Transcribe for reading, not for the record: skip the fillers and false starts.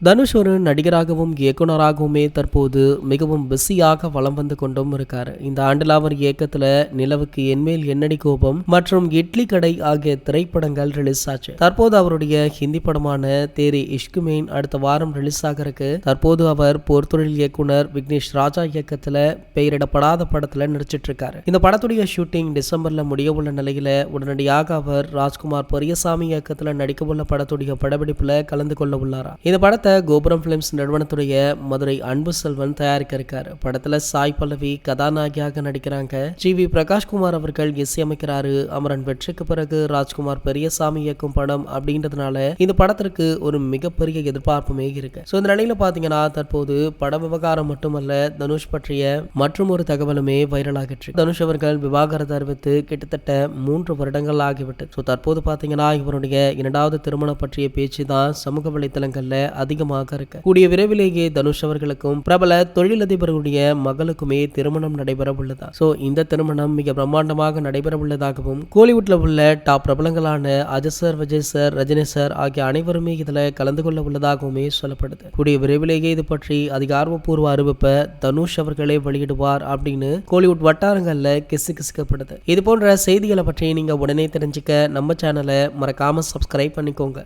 தனுஷ் ஒரு நடிகராகவும் இயக்குனராகவுமே தற்போது மிகவும் பிஸியாக வலம் வந்து கொண்டும் இருக்காரு. இந்த ஆண்டில் அவர் இயக்கத்துல நிலவுக்கு என்மேல் என்னடி கோபம் மற்றும் இட்லி கடை ஆகிய திரைப்படங்கள் ரிலீஸ் ஆச்சு. தற்போது அவருடைய ஹிந்தி படமான தேரி இஷ்குமேன் அடுத்த வாரம் ரிலீஸ் ஆகிறதுக்கு தற்போது அவர் போர்த்தொழில் இயக்குனர் விக்னேஷ் ராஜா இயக்கத்துல பெயரிடப்படாத படத்துல நடிச்சிட்டு இருக்காரு. இந்த படத்துடைய ஷூட்டிங் டிசம்பர்ல முடிய உள்ள நிலையில உடனடியாக அவர் ராஜ்குமார் பெரியசாமி இயக்கத்துல நடிக்க உள்ள படத்துடைய படப்பிடிப்புல கலந்து கொள்ள உள்ளாரா. இந்த படத்தை கோபுரம் பிலிம்ஸ் நிறுவனத்துடைய மதுரை அன்பு செல்வன் தயாரிக்க இருக்காரு. படத்துல சாய் பல்லவி கதாநாயகியாக நடிக்கிறாங்க. ஜி.வி. பிரகாஷ்குமார் அவர்கள் இசையமைக்கிறாரு. அமரன் வெற்றிக்கு பிறகு ராஜ்குமார் பெரியசாமி இயக்கும் படம் அப்படின்றதுனால இந்த படத்திற்கு ஒரு மிகப்பெரிய எதிர்பார்ப்புமே இருக்கு. இந்த நிலையில பாத்தீங்கன்னா தற்போது பட விவகாரம் மட்டுமல்ல, தனுஷ் பற்றிய மற்றும் ஒரு தகவலுமே வைரல் ஆகிட்டு. தனுஷ் அவர்கள் விவாகரத்து அறிவித்து கிட்டத்தட்ட 3 வருடங்கள் ஆகிவிட்டு. தற்போது பாத்தீங்கன்னா இவருடைய 2வது திருமணம் பற்றிய பேச்சு தான் சமூக வலைதளங்கள்ல அதிகமாக இருக்கு. கூடிய விரைவிலேயே தனுஷ் அவர்களுக்கும் பிரபல தொழிலதிபருடைய மகளுக்குமே திருமணம் நடைபெற உள்ளதா. இந்த திருமணம் மிக பிரம்மாண்டமாக நடைபெற உள்ளதாகவும் கோலிவுட்ல உள்ள டாப் பிரபலங்களான Ajay sir, Vijay sir, Rajini sir ஆகிய அனைவருமே இதுல கலந்து கொள்ள உள்ளதாகவுமே சொல்லப்படுது. கூடிய விரைவிலேயே இது பற்றி அதிகாரப்பூர்வ அறிவிப்பை தனுஷ் அவர்களே வெளியிடுவார் அப்படின்னு கோலிவுட் வட்டாரங்கள்ல கிசுகிசுக்கப்படுது. இது போன்ற செய்திகளை பற்றி நீங்க உடனே தெரிஞ்சுக்க நம்ம சேனலை மறக்காம சப்ஸ்கிரைப் பண்ணிக்கோங்க.